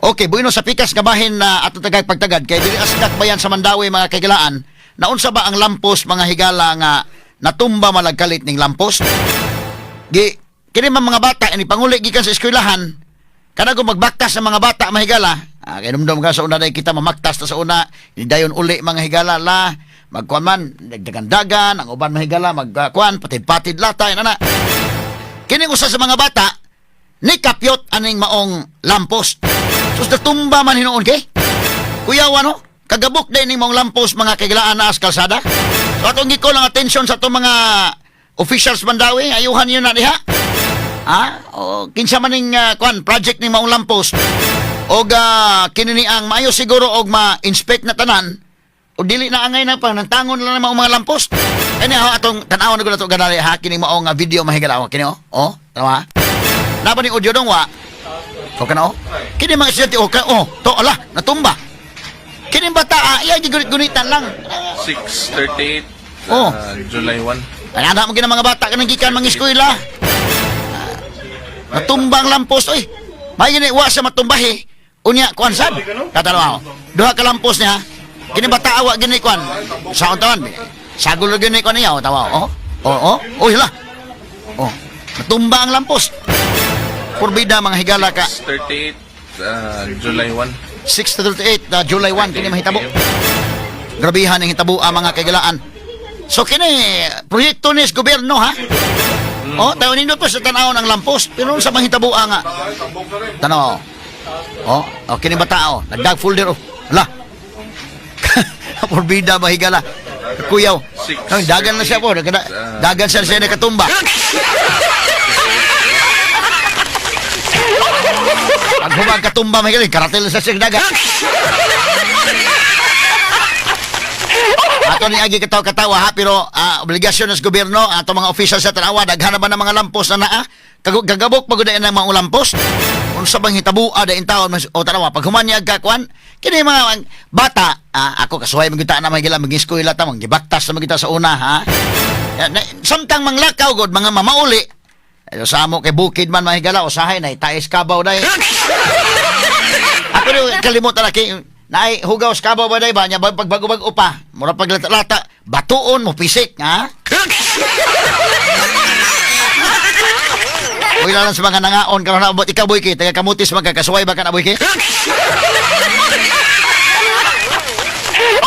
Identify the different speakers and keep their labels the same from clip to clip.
Speaker 1: Okay, buino sa pikas nga bahin na ato tagay pagtagad kay dili asdak bayan sa Mandawi mga kaigalaan. Naunsa ba ang lampos mga higala nga natumba malagkalit ning lampos? Kini man mga bata ini panguli gikan sa eskwelahan. Kana ko magbaktas sa mga bata mga higala. Kay dumdum ka sa una day kita mamaktas ta sa una, dayon uli mga higala la magkuan man dagdagan ang uban mga higala magkuan patid-patid latay ana. Kini usa sa mga bata ni kapyot aning maong lampos. Sus natumba man hinuon kay. Kuya wano, kagabok din ning maong lampos mga kaigalaan na as kalsada. So atong giko lang atensyon sa atong mga officials Mandawi, ayuhan niyo na diha. O kinsa man ning kuan project ning maong lampos. Og kinini ang maayo siguro og ma-inspect na tanan. O dili na angay na pa nagtangon lang na mga lampos. Kani atong tan-aw na gud ato ganali ha kining maong video mahigala kini oh. Tama. Napa ni audio dong wa? O kana kini mga estudyante to ala natumba. Kini bata iya gigulit-gulitan lang.
Speaker 2: 6:38 July 1.
Speaker 1: Ana mo gina mga bata kanang gikan mga eskwela. Natumbang lampos oy. May gini wa sa matumbahi. Unya kuan sad. Katanaw. Duha ka lampos niya. Kini bata awa gini kuan. Saon taon. Sagol gini kuan niya tawa. Oh hila. Natumba ang lampos. Purbida mga higala ka.
Speaker 2: 6:38 July 1.
Speaker 1: 6:38 July 1 kini mahitabo. Grabihan ang hitabo mga kaigalaan. So kini proyekto ni gobyerno ha. Tayo nindot pa sa tanaw ng lampos. Pero sa mahitabo nga. Tanaw. Kini bata nagdag folder Hala. Purbida mahigala. Kuyaw. Dagan na siya po. Dagan siya nakatumba. Pag humag katumba may galing, karatil sa siyang dagat. Ato ni agi katawa-katawa ha, pero obligasyon ng gobyerno, ato mga officials sa tanawa, daghan na ba ng mga lampos na naa? Gagabok pagudayan ng mga lampos? Kung sa bang hitabua, dahin taon, o tanawa, pag humanyag kakuan, kini mga bata, ako kasuhay magkita na magigila, mag-iskuila ta, mag-gibaktas na magkita sa una, ha? Samtang manglakaw, god, mga mamauli, sa amo kay bukid man mahigala usahay na itais kabaw dai. Ako rin kalimutan na kay naay hugaw sa kabaw ba dai ba nya pagbago-bago pa. Mura paglata-lata batuon mo pisik ha. Uy lang sa mga nangaon karon na abot ikaw boy kay taga kamutis magkakasuway ba ka na boy kay.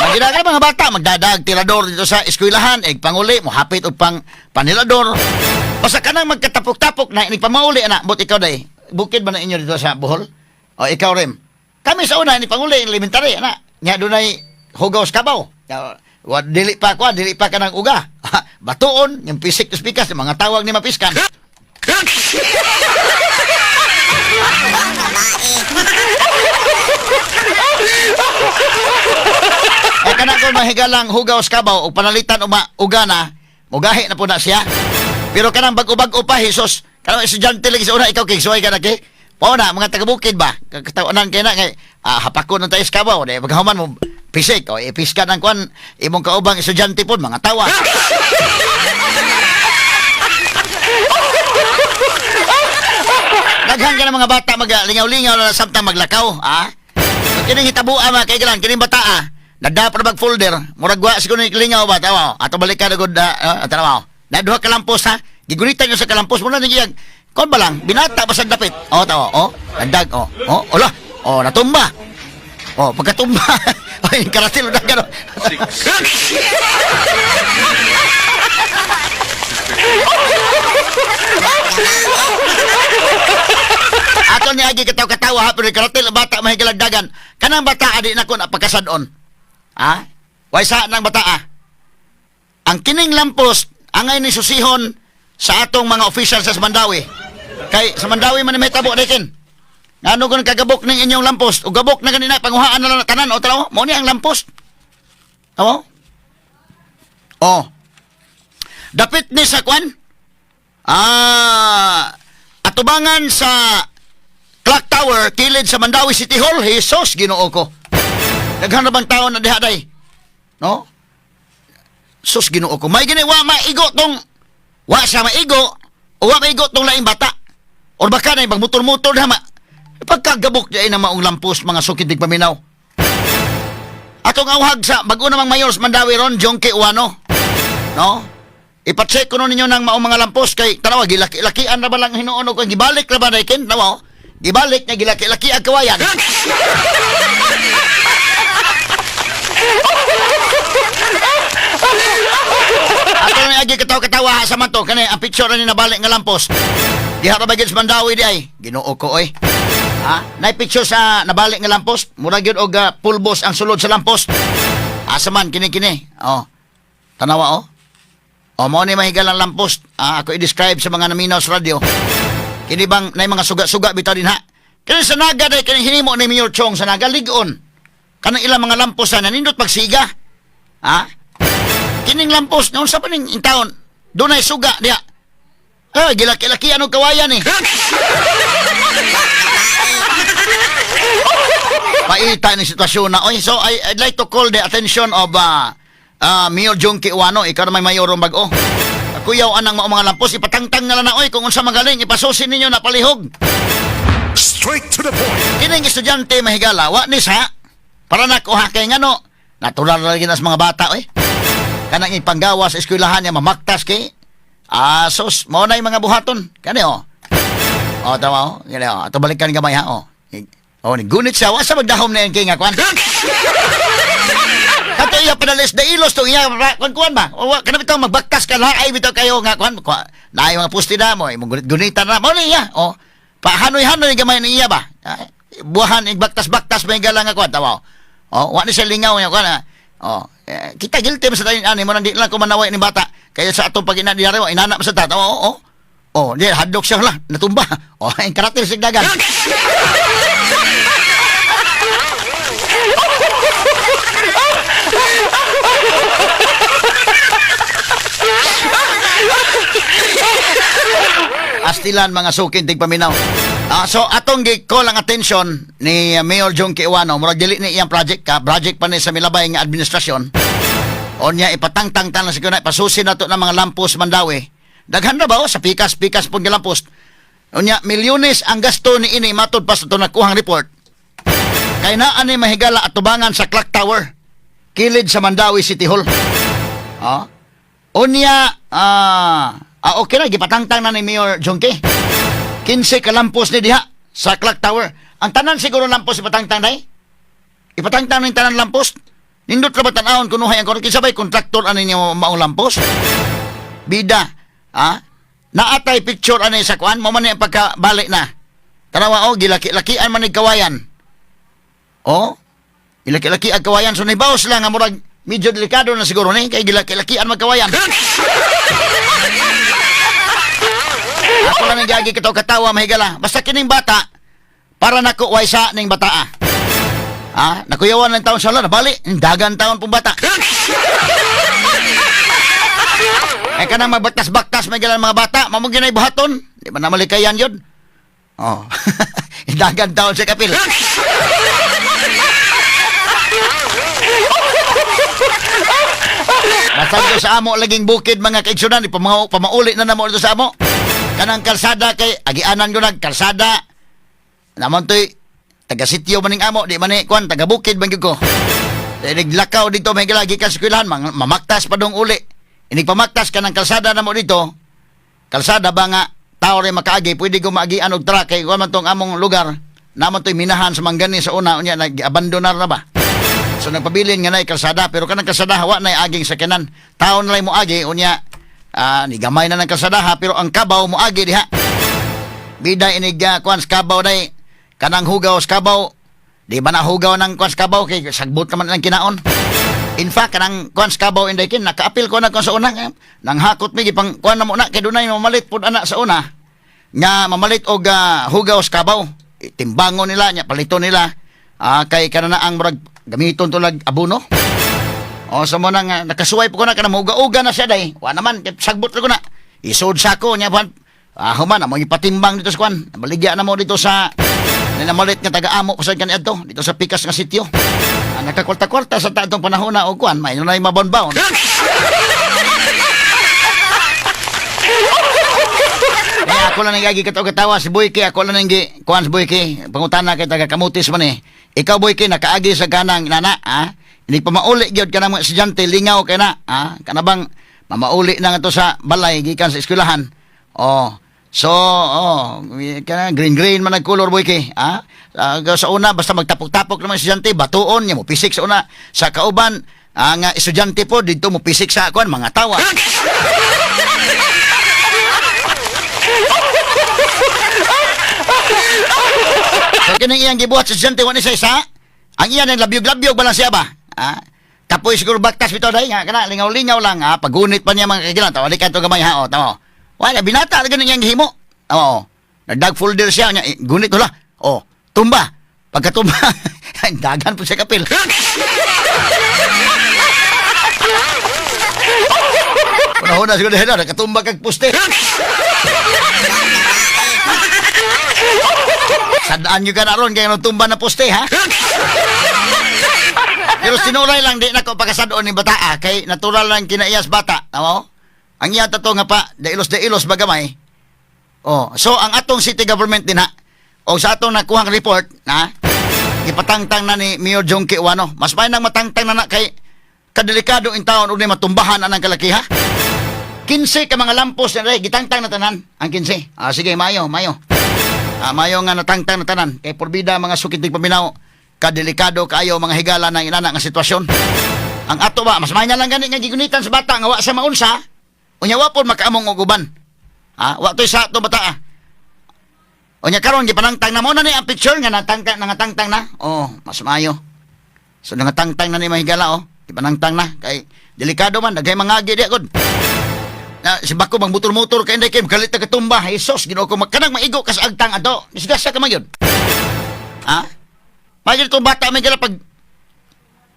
Speaker 1: Magdadagan mga bata magdadag tirador dito sa eskwelahan panguli mo hapit og panilador. Basta ka nang magkatapok-tapok na pamauli anak, but ikaw day, bukid ba na inyo dito sa Bohol? O ikaw rin. Kami sa una, panguli, elementary, anak. Nga doon ay hugaw sa kabaw. Dili pa ka ng uga. Batuon, yung pisik to spikas, yung mga tawag ni mapiskan. Kana ko mahigalang hugaw sa kabaw, o panalitan uga na, mugahi na po na siya. Pero kanang bag-ubag pa, Jesus. Kanang estudyante lagi sa una, ikaw kiksuhay ka na kay. Pao na, mga taga-bukid ba? Katawanan kayo na, kay hapakon ng tayo iskabaw. Maghaman mo, pisik. Ipiska ng kwan, imong kaubang estudyante po, mga tawa. Daghang ka ng mga bata, maglingaw-lingaw na samtang maglakaw. Kining hitabua, mga kaigalan, kining bata, nagdapat na mag-folder. Muragwa, siguro lingaw ba? Tawa, ato balik ka na good, tawa. Naduha kalampos ha. Gigunitan nyo sa kalampos. Muna nagiyag. Kon ba lang? Binata ba sa dapit? Tawa. Nagdag. Ola. Natumba. Pagkatumba. Karatil. Gano'n. Ato niya agi kataw-katawa ha. Pero karatil bata mahigilagdagan. Kanang bata adi na ko na pagkasadon. Way sa nang bata Ang kining lampos angay ni susihon sa atong mga officials sa Mandawi. Kay sa Mandawi man may tabo dikin. Ngano kun kagabok ning inyong lampos, ug gabok na ganina panguhaan na lang tanan o tanaw, mo ni ang lampos. Dapit ni sa kwan. Atubangan sa Clock Tower kilid sa Mandawi City Hall. Jesus Ginoo ko. Daghan na bang taon na diha day? No? Sus Ginoo ko. May gini wa maigo tong wa siya maigo o wa maigo tong laing bata. Or baka na magmotor-motor na Pagkagabok diay na maong lampos mga sukitig paminaw. Atong awhag sa bag-o namang mayor sa Mandawi ron, Jongke Uwano. No? Ipacheck ko nun ninyo ng maong mga lampos kay tanawa gilaki-lakian na ba lang hinuon ko gibalik na ba daykin? Tanawa, gibalik na gilaki-laki ang kawayan. Ato na agi katawa-katawa sa man to kani ang picture ni nabalik nga lampos. Diha ra bagid sa Mandawi di ay. Ginoo ko oy. Ha? Nay picture sa nabalik nga lampos, mura gyud og pulbos ang sulod sa lampos. Asa man kini. Oh. Tanawa oh. O mo ni mahigalang lampos. Ako i-describe sa mga naminaw sa radio. Kini bang nay mga suga-suga bitaw din ha. Kini sa naga day kini hinimo ni Mayor Chong sa naga ligon. Kanang ilang mga lampos na nindot pagsiga. Ha? Kining lampos nga unsa pa ning taon? Dunay suga diha. Gilaki-laki ano kawayan eh. Paita ni sitwasyon na. Oy, so I'd like to call the attention of Mayor Jongke Uwano, ikaw na may mayorong bag-o. Kuyaw anang mga lampos, ipatangtang na lang na, oy, kung unsa magaling, ipasusin ninyo na palihog.
Speaker 3: Straight to the point.
Speaker 1: Kining estudyante mahigala, wa nis ha? Para na ko ha, kay nga no, natural lagi na sa mga bata, oy. Kanang ipanggawa sa eskwelahan niya, mamaktas kay, sos, mo na yung mga buhaton. Kani oh. O, tama oh. Kani oh, ato balikan gamay ha, oh. O, gunit siya, wa sa magdahom na yung king kwan. Kato iya panalis na ilos to iya kuan ba? O kana bitaw magbaktas ka laay bitaw kayo nga kuan. Naay mga pusti na mo, imong gunitan na mo niya. O pahanoy-hanoy gamay ni iya ba? Buhan ig baktas-baktas may gala nga kuan tawo. O wa ni siya lingaw nga kuan. O kita guilty sa tayo ani mo nang di lang ko manaway ni bata. Kaya sa atong pag inadiyari inana sa tata. O di hadlok siya la natumba. O ang karatil sig dagan. Astilan mga sukin tigpaminaw. So atong gi-call ang attention ni Mayor Jongke Uwano, murag dili ni iyang project pa ni sa milabay nga administrasyon. Onya ipatangtang lang siguro na pasusin nato ng mga lampos Mandawi. Daghan na ba sa pikas pud nga lampos. Onya milyones ang gasto ni ini matud pa sa to nakuhang report. Kay naa ni mahigala at tubangan sa Clock Tower, kilid sa Mandawi City Hall. Unya, okay na, gipatangtang na ni Mayor Jongke. 15 kalampos ni diha sa Clock Tower. Ang tanan siguro lampos ipatangtang day? Ipatangtang ng tanan lampos? Nindot na ba tanawon kunuhay ang kisabay kontraktor ani niyo maong lampos? Bida, naatay picture ani sa kuan, mo man ni pagkabalik na. Tanawa gilaki-lakian man ni kawayan. Ilaki-laki ang kawayan. So, naibawas lang nga murag medyo delikado na siguro ni. Kaya gilaki-lakian magkawayan. Ako lang nagagi katawa mahigala. Basta kining bata, para naku waysa ning bata. Nakuyawan ng taon sa ulan. Nabali, dagan taon pong bata. Ka na magbaktas-baktas mahigala ng mga bata. Mamugin ay buhaton. Di ba na malikayan yun? Dagan taon sa kapil. Nasaan sa amo laging bukid mga kaigsunan, pamauli na namo dito sa amo. Kanang kalsada kay agianan ko kalsada. Namon toy taga sitio maning amo, di man kuan taga bukid man gyud ko. Naglakaw dito may lagi ka eskwelahan, mamaktas pa dong uli. Inig pamaktas kanang kalsada namo dito. Kalsada ba nga tao rin makaagi, pwede ko maagian og truck kay kuan man tong among lugar. Namon toy minahan sa manggani sa una unya nag-abandonar na ba. So nagpabilin nga na kalsada, pero kanang kalsada hawa na aging sakyanan. Taon na mo agi unya ni gamay na ng kalsada ha, pero ang kabaw mo agi diha. Bida inig kuan kabaw day kanang hugaw sa kabaw. Di ba na hugaw ng kuan kabaw kay sagbot naman ang kinaon. In fact kanang kuan kabaw inday kin nakaapil ko na kuan sa una nang hakot mi gipang kuan na mo na kay dunay mamalit pud ana sa una. Nga mamalit og hugaw sa kabaw. Timbangon nila nya palito nila. Kay kanana ang murag gamiton tulag abono. So mo nang nakasuway po ko na kanang uga-uga na siya day. Wa naman sagbot ko na. Isod sa ko nya buwan. Human mo ipatimbang dito sa kwan. Baligya na mo dito sa namalit nga taga-amo pasad kaniadto dito sa pikas nga sitio. Nakakwarta-kwarta sa taatong panahon na og kwan, may nay mabon-baon. Kaya ako lang nagagi katawa si Boyke, ako lang nang kuan si Boyke. Pangutana kay taga Kamutis man eh. Ikaw Boyke nakaagi sa kanang nana, ha? Hindi pa mauli gyud kanang mga estudyante lingaw kay na, ha? Kana bang mamauli na nga to sa balay gikan sa eskwelahan. Oh. So, kana green man nagkolor Boyke, ha? Sa una basta magtapok-tapok naman estudyante, batuon nya mo pisik sa una. Sa kauban ang estudyante po dito mo pisik sa kuan mga tawa. So, kining iyang gibuhat sa estudyante wala isa isa. Ang iyan ang labyog-labyog ba lang siya ba? Ha? Kapoy siguro baktas bitaw day nga kana lingaw-lingaw lang ha. Pagunit pa niya mga kagilan. Tawali ka ito gamay ha. O, tamo. Wala, binata ganun iyang himo. Oo. Nagdag folder siya niya. Gunit wala. O, tumba. Pagkatumba, dagan po siya kapil. Una-una siguro dahil nakatumba kag puste. Sadaan nyo ka na ron kaya nung tumba na poste, ha? Pero sinulay lang, di na ko pagkasadoon ni bata, kay natural lang kinaiyas bata, tamo? Ang iyata to nga pa, dailos bagamay. Oh, so ang atong city government din, ha? O sa atong nakuhang report, ha? Ipatangtang na ni Mayor Jongki Uwano. Mas may nang matangtang na kay kadelikado in taon unay matumbahan anang kalaki, ha? 15 ka mga lampos na gitangtang na tanan ang 15. Sige, mayo. Mayo nga natangtang na tanan kay porbida mga sukitig paminaw kadelikado kaayo mga higala ng inana nga sitwasyon. Ang ato ba mas may na lang gani nga gigunitan sa bata nga wa sa maunsa unya wa pod makaamong og uban. Wa toy sa ato bata. Unya karon gipanangtang na mo na ni ang picture nga natangtang na. Mas mayo. So nangatangtang na ni mga higala gipanangtang na kay delikado man daghay mangagi di gud. Na si Bako bang motor kay nday kay galit na katumba. Jesus, Ginoo ko kanang maigo kas agtang ato. Disgasa ka man yun. Ha? Pagil to bata may gala pag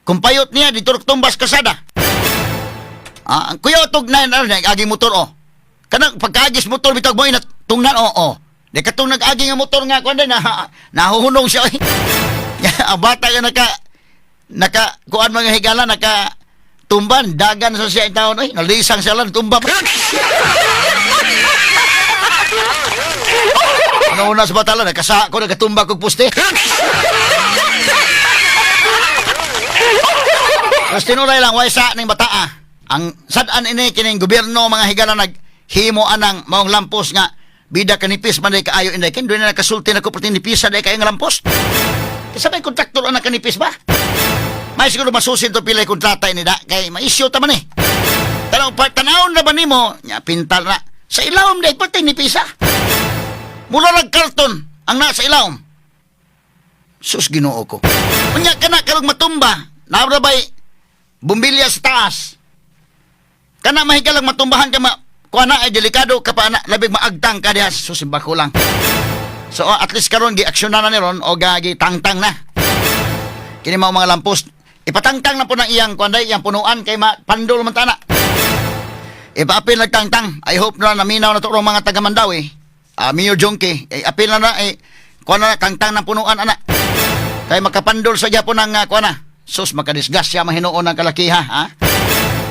Speaker 1: kumpayot niya dito tumbas kasada. Ang kuya tug na agi motor Kanang pagkaagis motor bitag mo ina tungnan Di katong nag-agi nga motor nga kuan na nahuhunong siya. Ang bata nga naka kuan mga higala tumban, dagan sa siya taon, nalisang siya lang, tumba pa. Una sa batala, nakasa ko, nagatumba kong puste. Tapos tinulay lang, waysa ng bataa. Ang sadaan ini, kining gobyerno, mga higala, naghimo anang maong lampos nga, bida kanipis, manday kaayo inday, kin doon na nakasulti na ko, pati nipisa, day kayong lampos. Sabay kontraktor ang nakanipis ba? May siguro masusin to pilay kontrata ini da kay ma-issue ta man Tanong tanawon na ba nimo nya pintal na sa ilawom day pati ni pisa. Mula rag karton ang nasa ilawom. Sus Ginoo ko. Unya kana karong matumba, nabrabay bumbilya sa taas. Kana mahigalang matumbahan ka kuana ay delikado ka pa na labig maagtang ka diha susimba ko lang. So at least karon gi-aksyonan na ni ron o gi tangtang na. Kini mga lampos ipatangtang na po ng iyang kuanday, iyang punuan kay pandol man tana. Ipaapil nagtangtang. I hope na naminaw na to mga taga Mandawi. Mayor Jongki, apil na kuan na tangtang ng punuan ana. Kay makapandol sa gyapon ng kuan na. Sus makadisgas siya mahinuon ng kalakiha, ha?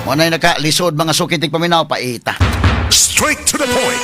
Speaker 1: Mo na nakalisod mga sukitig paminaw paita.
Speaker 3: Straight to the point.